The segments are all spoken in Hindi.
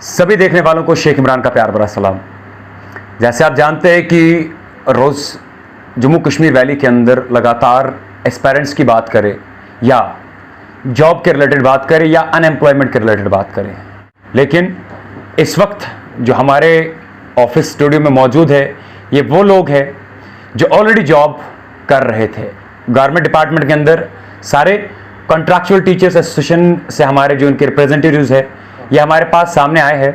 सभी देखने वालों को शेख इमरान का प्यार भरा सलाम। जैसे आप जानते हैं कि रोज़ जम्मू कश्मीर वैली के अंदर लगातार एस्पायरेंट्स की बात करें या जॉब के रिलेटेड बात करें या अनएम्प्लॉयमेंट के रिलेटेड बात करें, लेकिन इस वक्त जो हमारे ऑफिस स्टूडियो में मौजूद है ये वो लोग हैं जो ऑलरेडी जॉब कर रहे थे गवर्नमेंट डिपार्टमेंट के अंदर। सारे कॉन्ट्रैक्चुअल टीचर्स एसोसिएशन से हमारे जो इनके रिप्रेजेंटेटिव्स है ये हमारे पास सामने आए हैं।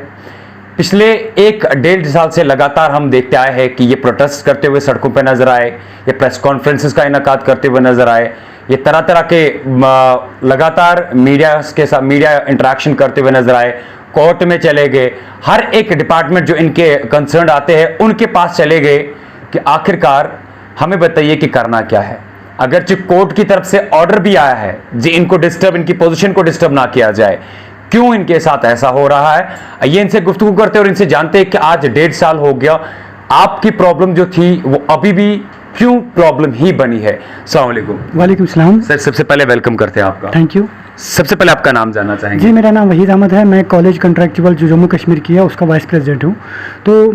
पिछले 1-1.5 साल से लगातार हम देखते आए हैं कि ये प्रोटेस्ट करते हुए सड़कों पर नजर आए, ये प्रेस कॉन्फ्रेंसेस का इनकाद करते हुए नजर आए, ये तरह तरह के लगातार मीडिया इंटरेक्शन करते हुए नजर आए, कोर्ट में चले गए, हर एक डिपार्टमेंट जो इनके कंसर्न आते हैं उनके पास चले गए कि आखिरकार हमें बताइए कि करना क्या है। अगरचे कोर्ट की तरफ से ऑर्डर भी आया है जी इनको डिस्टर्ब, इनकी पोजीशन को डिस्टर्ब ना किया जाए, क्यों इनके साथ ऐसा हो रहा है ये इनसे गुफ्तगू करते और इनसे जानते हैं कि आज 1.5 साल हो गया, आपकी प्रॉब्लम जो थी वो अभी भी क्यों प्रॉब्लम ही बनी है। अस्सलाम वालेकुम। वालेकुम सलाम सर, सबसे पहले वेलकम करते हैं आपका। Thank you. सबसे पहले आपका नाम जानना चाहेंगे। जी, मेरा नाम वहीद अहमद है। मैं कॉलेज कॉन्ट्रैक्चुअल जो जम्मू कश्मीर की है उसका वाइस प्रेसिडेंट हूँ। तो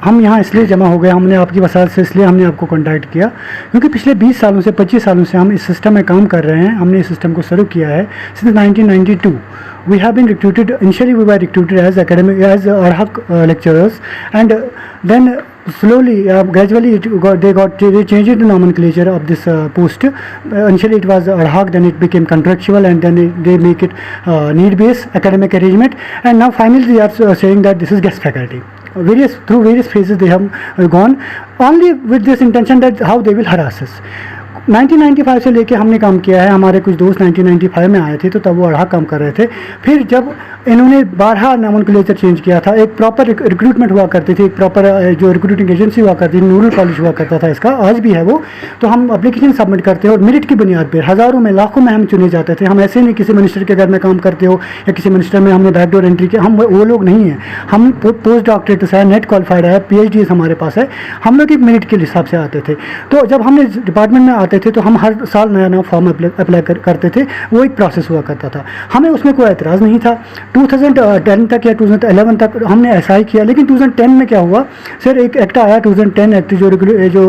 हम यहाँ इसलिए जमा हो गए, हमने आपकी वसात से इसलिए हमने आपको कॉन्टैक्ट किया क्योंकि पिछले 20 सालों से 25 सालों से हम इस सिस्टम में काम कर रहे हैं। हमने इस सिस्टम को शुरू किया है since 1992। We have been recruited. Initially, we were recruited as ad hoc lecturers, and then slowly, gradually, they changed the nomenclature of this post. Initially, it was ad hoc, then it became contractual, and then they make it need-based academic arrangement, and now finally they are saying that this is guest faculty. Through various phases they have gone, only with this intention that how they will harass us. 1995 से लेके हमने काम किया है। हमारे कुछ दोस्त 1995 में आए थे तो तब वो अढ़ा काम कर रहे थे। फिर जब इन्होंने 12 नोमेनक्लेचर चेंज किया था, एक प्रॉपर रिक्रूटमेंट हुआ करती थी, एक प्रॉपर जो रिक्रूटिंग एजेंसी हुआ करती थी, नूरल कॉलेज हुआ करता था, इसका आज भी है वो। तो हम एप्लीकेशन सबमिट करते हैं और मेरिट की बुनियाद पर हज़ारों में लाखों में हम चुने जाते थे। हम ऐसे नहीं किसी मिनिस्टर के घर में काम करते हो या किसी मिनिस्टर में हमने बैकडोर एंट्री किया, हम वो लोग नहीं हैं। हम पोस्ट डॉक्टरेट है, नेट क्वालिफाइड है, PhD हमारे पास है। हम लोग एक मेरिट के हिसाब से आते थे। तो जब हमने डिपार्टमेंट में आते थे तो हम हर साल नया फॉर्म अप्लाई करते थे। वो एक प्रोसेस हुआ करता था, हमें उसमें कोई एतराज़ नहीं था। 2010 तक या 2011 तक हमने ऐसा ही किया, लेकिन 2010 में क्या हुआ सर, एक एक्ट आया 2010 एक्ट जो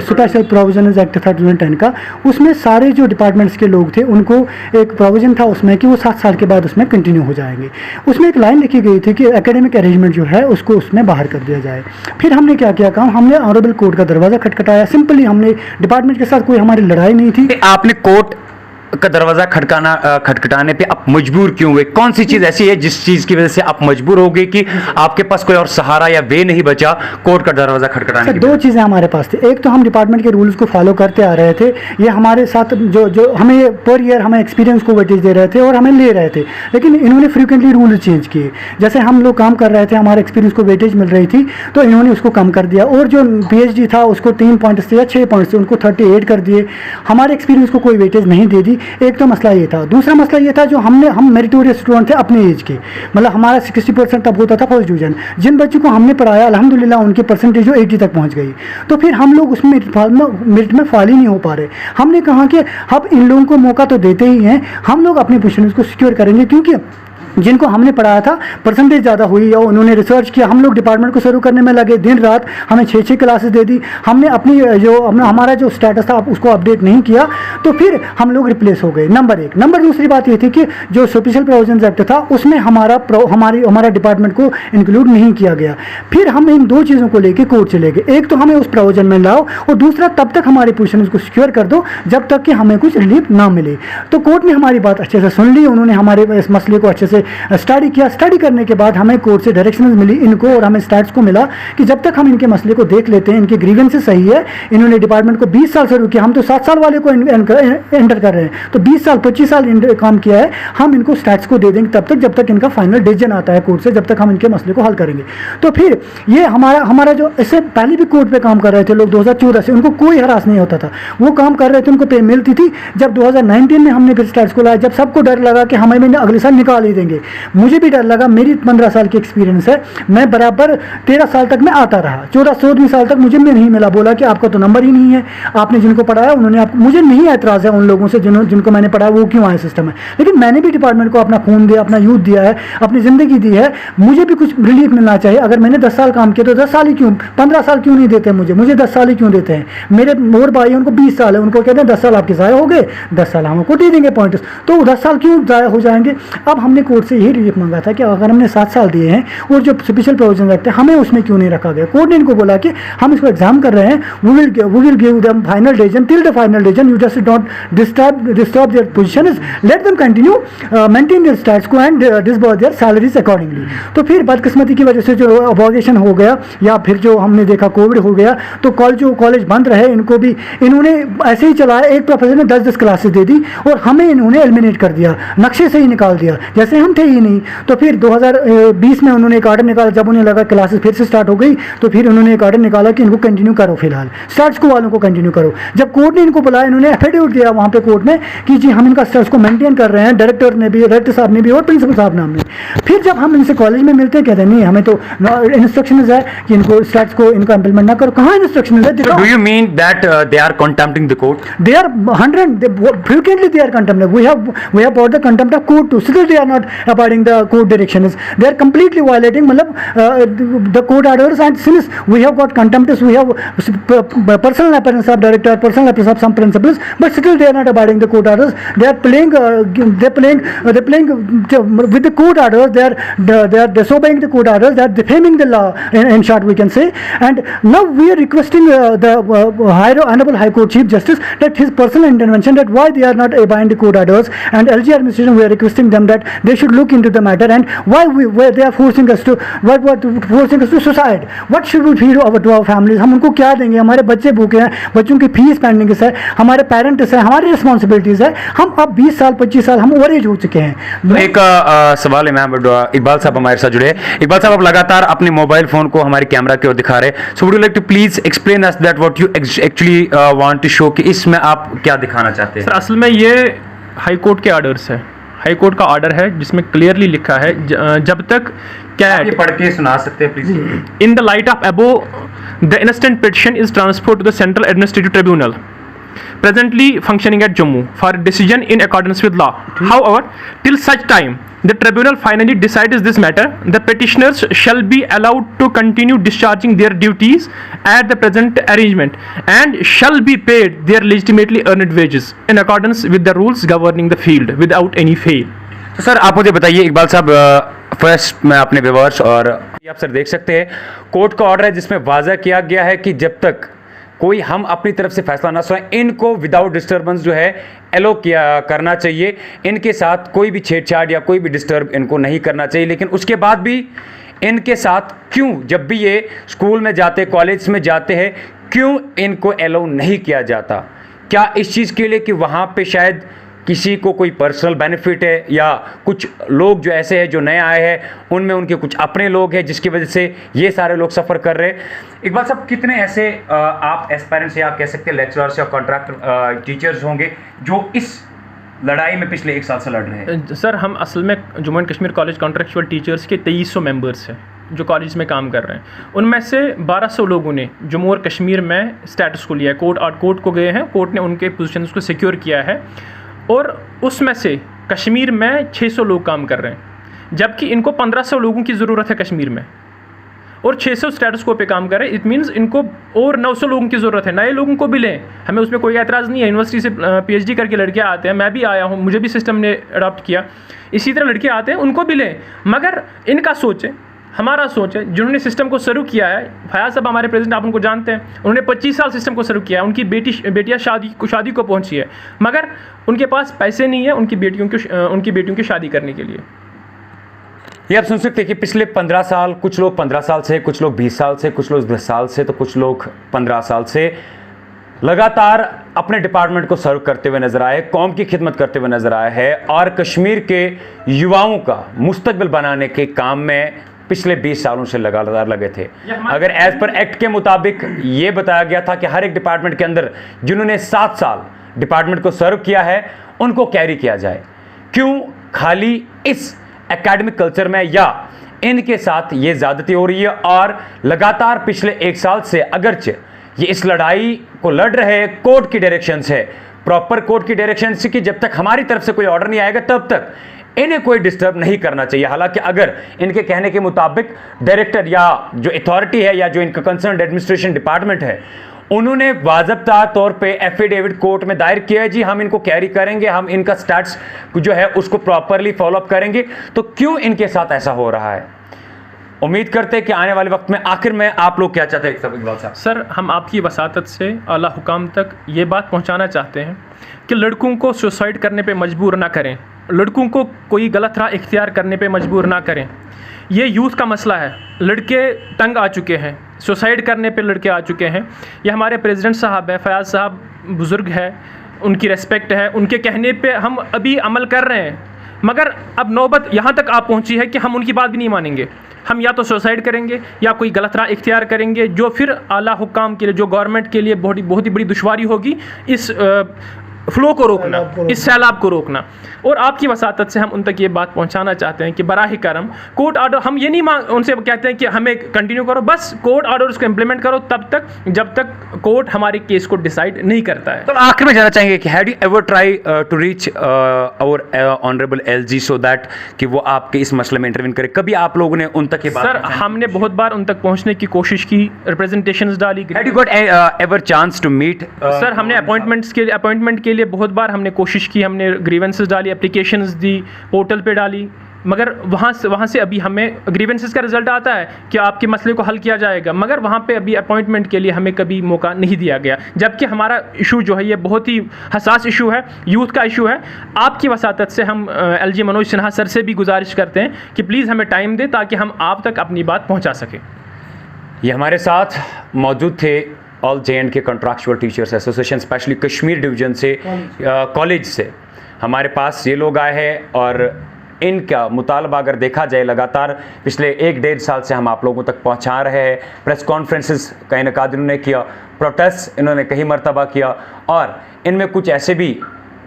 स्पेशल प्रोविजन एक्ट था 2010 का। उसमें सारे जो डिपार्टमेंट्स के लोग थे उनको एक प्रोविजन था उसमें कि वो 7 साल के बाद उसमें कंटिन्यू हो जाएंगे। उसमें एक लाइन लिखी गई थी कि एकेडमिक अरेंजमेंट जो है उसको उसमें बाहर कर दिया जाए। फिर हमने क्या किया काम, हमने ऑनरेबल कोर्ट का दरवाज़ा खटखटाया। सिंपली हमने डिपार्टमेंट के साथ कोई हमारी लड़ाई नहीं थी। आपने कोर्ट का दरवाजा खटखटाने पे आप मजबूर क्यों हुए? कौन सी चीज ऐसी है जिस चीज की वजह से आप मजबूर हो गए कि आपके पास कोई और सहारा या वे नहीं बचा कोर्ट का दरवाजा खटखटाने की? 2 चीज़ें हमारे पास थी। एक तो हम डिपार्टमेंट के रूल्स को फॉलो करते आ रहे थे, ये हमारे साथ जो हमें पर ईयर हमें एक्सपीरियंस को वेटेज दे रहे थे और हमें ले रहे थे, लेकिन इन्होंने फ्रीक्वेंटली रूल चेंज किए। जैसे हम लोग काम कर रहे थे, हमारे एक्सपीरियंस को वेटेज मिल रही थी तो इन्होंने उसको कम कर दिया, और जो PhD था उसको 3 पॉइंट से या 6 पॉइंट से उनको 38 कर दिए। हमारे एक्सपीरियंस को कोई वेटेज नहीं दे दी। एक तो मसला ये था। दूसरा मसला ये था जो हम मेरिटोरियस स्टूडेंट थे अपने एज के, मतलब हमारा 60% तब होता था फर्स्ट डिवीजन। जिन बच्चों को हमने पढ़ाया अल्हम्दुलिल्लाह उनकी परसेंटेज जो 80 तक पहुंच गई। तो फिर हम लोग उसमें मेरिट में फॉल ही नहीं हो पा रहे। हमने कहा कि अब इन लोगों को मौका तो देते ही हैं, हम लोग अपनी पोजीशन को सिक्योर करेंगे, क्योंकि जिनको हमने पढ़ाया था परसेंटेज ज़्यादा हुई और उन्होंने रिसर्च किया। हम लोग डिपार्टमेंट को शुरू करने में लगे, दिन रात हमें 6-6 क्लासेस दे दी। हमने अपनी हमारा जो स्टेटस था उसको अपडेट नहीं किया, तो फिर हम लोग रिप्लेस हो गए। नंबर 1। नंबर दूसरी बात ये थी कि जो स्पेशल प्रोविजन एक्ट था उसमें हमारा डिपार्टमेंट को इंक्लूड नहीं किया गया। फिर हम इन 2 चीज़ों को लेकर कोर्ट चले गए। एक तो हमें उस प्रोविजन में लाओ, और दूसरा तब तक हमारी पोजीशन को सिक्योर कर दो जब तक कि हमें कुछ रिलीफ ना मिले। तो कोर्ट ने हमारी बात अच्छे से सुन ली, उन्होंने हमारे इस मसले को अच्छे से स्टडी किया। स्टडी करने के बाद हमें कोर्ट से डायरेक्शंस मिली इनको, और हमें स्टैट्स को मिला कि जब तक हम इनके मसले को देख लेते हैं, इनके ग्रीवेंसेस सही है, इन्होंने डिपार्टमेंट को 20 साल से रुके, हम तो 7 साल वाले को एंटर कर रहे हैं, तो 20 साल 25 साल काम किया है, हम इनको स्टैट्स को दे देंगे तब तक जब तक इनका फाइनल डिसीजन आता है कोर्ट से, जब तक हम इनके मसले को हल करेंगे। तो फिर ये हमारा जो इससे पहले भी कोर्ट पे काम कर रहे थे लोग 2014 से, उनको कोई हरास नहीं होता था, वो काम कर रहे थे, उनको पे मिलती थी। जब 2019 में हमने फिर स्टैट्स को लाया, जब सबको डर लगा कि हमें अगले साल निकाल ही देंगे, जाएंगे। मुझे भी डर लगा, मेरी 15 साल की एक्सपीरियंस है, मैं बराबर 13 साल तक मैं आता रहा, 14-14 साल तक मुझे नहीं मिला, बोला कि आपका तो नंबर ही नहीं है, आपने जिनको पढ़ाया उन्होंने आपको, मुझे नहीं एतराज़ है उन लोगों से जिनको मैंने पढ़ाया वो क्यों आए सिस्टम में, लेकिन मैंने भी डिपार्टमेंट को अपना खून दिया, अपना यूथ दिया है, अपनी ज़िंदगी दी है, मुझे भी कुछ रिलीफ मिलना चाहिए। अगर मैंने 10 साल काम किया तो 10 साल ही क्यों, 15 साल क्यों नहीं देते मुझे 10 साल ही क्यों देते हैं। मेरे और भाई उनको 20 साल है, उनको कहते हैं 10 साल आपके ज़ाया हो गए, 10 साल हमको दे देंगे पॉइंट्स, तो 10 साल क्यों ज़ाया हो जाएंगे। अब हमने कोर्ट से यही रिलीफ मांगा था कि अगर हमने 7 साल दिए हैं और जो स्पेशल प्रोविजन रखते हैं हमें उसमें क्यों नहीं रखा गया। कोर्ट ने इनको बोला कि हम इसको एग्जाम कर रहे हैं, we will give them final decision, till the final decision you just don't disturb their position, let them continue maintain their status quo and disburse their salaries accordingly. तो फिर बदकिस्मती की वजह से जो अबॉर्गेशन हो गया या फिर जो हमने देखा कोविड हो गया तो कॉलेज बंद रहे, इनको भी इन्होंने ऐसे ही चलाया, एक प्रोफेसर ने 10-10 क्लासेस दे दी और हमें इन्होंने एलिमिनेट कर दिया, नक्शे से ही निकाल दिया, जैसे हम थे ही नहीं। तो फिर 2020 में उन्होंने एक ऑर्डर निकाला, जब उन्हें लगा क्लासेस फिर से स्टार्ट हो गई तो फिर उन्होंने एक ऑर्डर निकाला कि इनको कंटिन्यू करो, फिलहाल स्टार्ट्स को वालों को कंटिन्यू करो। जब कोर्ट ने इनको बुलाया, इन्होंने एफिडेविट दिया वहाँ पे कोर्ट में कि जी हम इनका स्टार्ट्स को मेंटेन कर रहे हैं, डायरेक्टर ने भी, डायरेक्टर साहब ने भी और प्रिंसिपल साहब ने। फिर जब हम इनसे कॉलेज में मिलते हैं कहते हैं नहीं हमें तो इंस्ट्रक्शन है कि इनको स्टार्ट्स को इनका इम्प्लीमेंट ना करो। कहाँ इंस्ट्रक्शन है? So do you mean that they are contempting the court? They are 100 frequently they are contempt. We have brought the contempt of court too. Still they are not abiding the court directions. They are completely violating the court orders, and since we have got contempt, we have personal appearance of director, personal appearance of some principals, but still they are not abiding the court orders. They are playing with the court orders. They are disobeying the court orders. They are defaming the law. In short, we can say. And now we are requesting the Honorable High Court Chief Justice that his personal intervention, that why they are not obeying the court orders, and LG administration we are requesting them that they should look into the matter, and why they are forcing us to suicide. What should we feed to our families? हम उनको क्या देंगे? हमारे बच्चे भूखे हैं, बच्चों की फीस पेंडिंग है, हमारे पेरेंट्स हैं, हमारी रिस्पॉन्सिबिलिटीज है। हम अब 20 साल 25 साल हम ओवर एज हो चुके हैं। तो एक सवाल है मैम, इकबाल साहब हमारे साथ जुड़े। इकबाल साहब, आप लगातार अपने मोबाइल फोन को हमारी कैमरा की ओर दिखा रहे हैं, so would you like to please explain us that what you actually want to show, कि इसमें आप क्या दिखाना चाहते हैं? सर असल में ये हाई कोर्ट के ऑर्डर्स है, हाई कोर्ट का ऑर्डर है जिसमें क्लियरली लिखा है जब तक कैट पढ़ के सुना सकते हैं please? In the light of above the instant petition is transferred to the central administrative tribunal presently functioning at Jammu for decision in accordance with law. However, till such time the tribunal finally decides this matter, the petitioners shall be allowed to continue discharging their duties at the present arrangement and shall be paid their legitimately earned wages in accordance with the rules governing the field without any fail. तो सर आप मुझे बताइए इकबाल साहब, फर्स्ट मैं अपने व्यूअर्स और आप सर देख सकते हैं कोर्ट का ऑर्डर है जिसमें वाज़ा किया गया है कि जब तक कोई हम अपनी तरफ से फैसला ना सुनाए, इनको विदाउट डिस्टर्बेंस जो है एलो किया करना चाहिए, इनके साथ कोई भी छेड़छाड़ या कोई भी डिस्टर्ब इनको नहीं करना चाहिए। लेकिन उसके बाद भी इनके साथ क्यों, जब भी ये स्कूल में जाते, कॉलेज में जाते हैं, क्यों इनको एलो नहीं किया जाता? क्या इस चीज़ के लिए कि वहाँ पे शायद किसी को कोई पर्सनल बेनिफिट है, या कुछ लोग जो ऐसे हैं जो नए आए हैं उनमें उनके कुछ अपने लोग हैं जिसकी वजह से ये सारे लोग सफ़र कर रहे हैं? इकबाल साहब, कितने ऐसे आप एस्पायरेंट्स या आप कह सकते हैं लेक्चरर्स या कॉन्ट्रैक्ट टीचर्स होंगे जो इस लड़ाई में पिछले 1 साल से लड़ रहे हैं? सर हम असल में Jammu and Kashmir college contractual teachers के 2300 मेंबर्स हैं जो कॉलेज में काम कर रहे हैं। उनमें से 1200 लोगों ने जम्मू और कश्मीर में स्टेटस को लिया है, कोर्ट को गए हैं, कोर्ट ने उनके पोजीशन को सिक्योर किया है और उसमें से कश्मीर में 600 लोग काम कर रहे हैं, जबकि इनको 1500 लोगों की ज़रूरत है कश्मीर में और 600 स्टेटस को पे काम कर रहे हैं। इट मीन्स इनको और 900 लोगों की ज़रूरत है, नए लोगों को भी लें, हमें उसमें कोई एतराज़ नहीं है। यूनिवर्सिटी से PhD करके लड़के आते हैं, मैं भी आया हूँ, मुझे भी सिस्टम ने अडॉप्ट किया, इसी तरह लड़के आते हैं, उनको भी लें। मगर इनका सोच है, हमारा सोच है, जिन्होंने सिस्टम को शुरू किया है, फयाज साहब हमारे प्रेसिडेंट, आप उनको जानते हैं, उन्होंने 25 साल सिस्टम को शुरू किया है, उनकी बेटियाँ शादी को पहुंची है, मगर उनके पास पैसे नहीं है उनकी बेटियों की शादी करने के लिए। ये आप सुन सकते हैं कि पिछले 15 साल, कुछ लोग 15 साल से, कुछ लोग 20 साल से, कुछ लोग 10 साल से, तो कुछ लोग 15 साल से लगातार अपने डिपार्टमेंट को सर्व करते हुए नजर आए, कौम की खिदमत करते हुए नजर आए हैं और कश्मीर के युवाओं का मुस्तकबिल बनाने के काम में पिछले 20 सालों से लगातार लगे थे। अगर एज पर एक्ट के मुताबिक ये बताया गया था कि हर एक डिपार्टमेंट के अंदर जिन्होंने 7 साल डिपार्टमेंट को सर्व किया है उनको कैरी किया जाए, क्यों खाली इस एकेडमिक कल्चर में या इनके साथ ये ज़्यादती हो रही है। और लगातार पिछले 1 साल से अगरचे ये इस लड़ाई को लड़ रहे हैं कोर्ट की डायरेक्शन से, प्रॉपर कोर्ट की डायरेक्शन से, कि जब तक हमारी तरफ से कोई ऑर्डर नहीं आएगा तब तक इन्हें कोई डिस्टर्ब नहीं करना चाहिए। हालांकि अगर इनके कहने के मुताबिक डायरेक्टर या जो अथॉरिटी है या जो इनका कंसर्न एडमिनिस्ट्रेशन डिपार्टमेंट है, उन्होंने बाज़ाब्ता तौर पे एफिडेविट कोर्ट में दायर किया है, जी हम इनको कैरी करेंगे, हम इनका स्टैट्स जो है उसको प्रॉपरली फॉलोअप करेंगे, तो क्यों इनके साथ ऐसा हो रहा है? उम्मीद करते हैं कि आने वाले वक्त में आखिर में आप लोग क्या चाहते हैं इकबाल साहब? सर, हम आपकी वसातत से आला हुकाम तक ये बात पहुंचाना चाहते हैं कि लड़कों को सुसाइड करने पे मजबूर ना करें, लड़कों को कोई गलत राह इख्तियार करने पे मजबूर ना करें। ये यूथ का मसला है, लड़के तंग आ चुके हैं, सुसाइड करने पे लड़के आ चुके हैं। ये हमारे प्रेसिडेंट साहब है, फयाज साहब बुज़ुर्ग है, उनकी रेस्पेक्ट है, उनके कहने पे हम अभी अमल कर रहे हैं, मगर अब नौबत यहाँ तक आ पहुँची है कि हम उनकी बात भी नहीं मानेंगे। हम या तो सुसाइड करेंगे या कोई गलत राह इख्तियार करेंगे, जो फिर आला हुक्काम के लिए, जो गवर्नमेंट के लिए बहुत ही बड़ी दुश्वारी होगी इस फ्लो को रोकना, इस सैलाब को रोकना। और आपकी वसातत से हम उन तक ये बात पहुंचाना चाहते हैं कि बराह करम कोर्ट ऑर्डर, हम ये नहीं उनसे कहते हैं कि हमें कंटिन्यू करो, बस कोर्ट ऑर्डर उसको इम्प्लीमेंट करो तब तक जब तक कोर्ट हमारे केस को डिसाइड नहीं करता है। तो आखिर में जानना चाहेंगे कि had you ever try to reach our honourable LG so that कि वो आपके इस मसले में इंटरवीन करे? कभी आप लोगों ने उन तक ये बात? सर, हमने बहुत बार उन तक पहुंचने की कोशिश की, रिप्रेजेंटेशंस डाली। Had you got ever chance to meet? Sir, हमने अपॉइंटमेंट के लिए बहुत बार हमने कोशिश की, हमने ग्रीवेंसेस डाली, एप्लीकेशंस दी, पोर्टल पे डाली, मगर वहाँ से अभी हमें ग्रीवेंसेस का रिजल्ट आता है कि आपके मसले को हल किया जाएगा, मगर वहाँ पे अभी अपॉइंटमेंट के लिए हमें कभी मौका नहीं दिया गया। जबकि हमारा इशू जो है ये बहुत ही हसास इशू है, यूथ का इशू है। आपकी वसातत से हम एलजी मनोज सिन्हा सर से भी गुजारिश करते हैं कि प्लीज़ हमें टाइम दें ताकि हम आप तक अपनी बात पहुँचा सकें। ये हमारे साथ मौजूद थे all JNK contractual teachers association, specially Kashmir division से, कॉलेज से हमारे पास ये लोग आए हैं। और इनका मुतालबा अगर देखा जाए, लगातार पिछले 1-1.5 साल से हम आप लोगों तक पहुंचा रहे हैं। प्रेस कॉन्फ्रेंसेस का इनेकाद इन्होंने किया, प्रोटेस्ट इन्होंने कई मरतबा किया, और इनमें कुछ ऐसे भी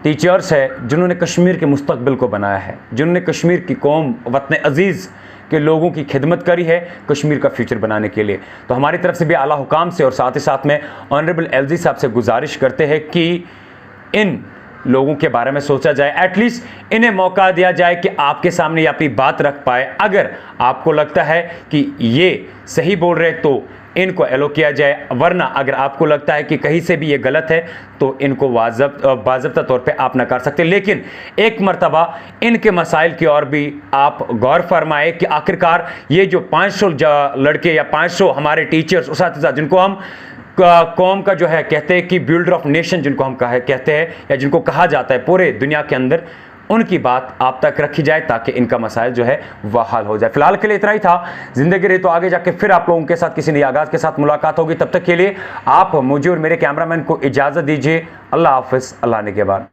टीचर्स हैं जिन्होंने कश्मीर के मुस्तकबिल को बनाया है, जिन्होंने कश्मीर की कौम, वतन अज़ीज़ के लोगों की खिदमत करी है कश्मीर का फ्यूचर बनाने के लिए। तो हमारी तरफ से भी आला हुकाम से और साथ ही साथ में ऑनरेबल एलजी साहब से गुजारिश करते हैं कि इन लोगों के बारे में सोचा जाए, एटलीस्ट इन्हें मौका दिया जाए कि आपके सामने ये अपनी बात रख पाए। अगर आपको लगता है कि ये सही बोल रहे तो इनको एलो किया जाए, वरना अगर आपको लगता है कि कहीं से भी ये गलत है तो इनको बाज़ाब्ता तौर पे आप नकार सकते। लेकिन एक मर्तबा इनके मसाइल की ओर भी आप गौर फरमाए कि आखिरकार ये जो 500 लड़के या 500 हमारे टीचर्स और साथ ही साथ जिनको हम कौम का जो है कहते हैं कि बिल्डर ऑफ नेशन जिनको हम कहते हैं या जिनको कहा जाता है पूरे दुनिया के अंदर, उनकी बात आप तक रखी जाए ताकि इनका मसाइल जो है वह हल हो जाए। फिलहाल के लिए इतना ही था। जिंदगी रही तो आगे जाके फिर आप लोगों के साथ किसी नई आगाज़ के साथ मुलाकात होगी। तब तक के लिए आप मुझे और मेरे कैमरामैन को इजाज़त दीजिए। अल्लाह हाफ़िज़, अल्लाह ने के बाद।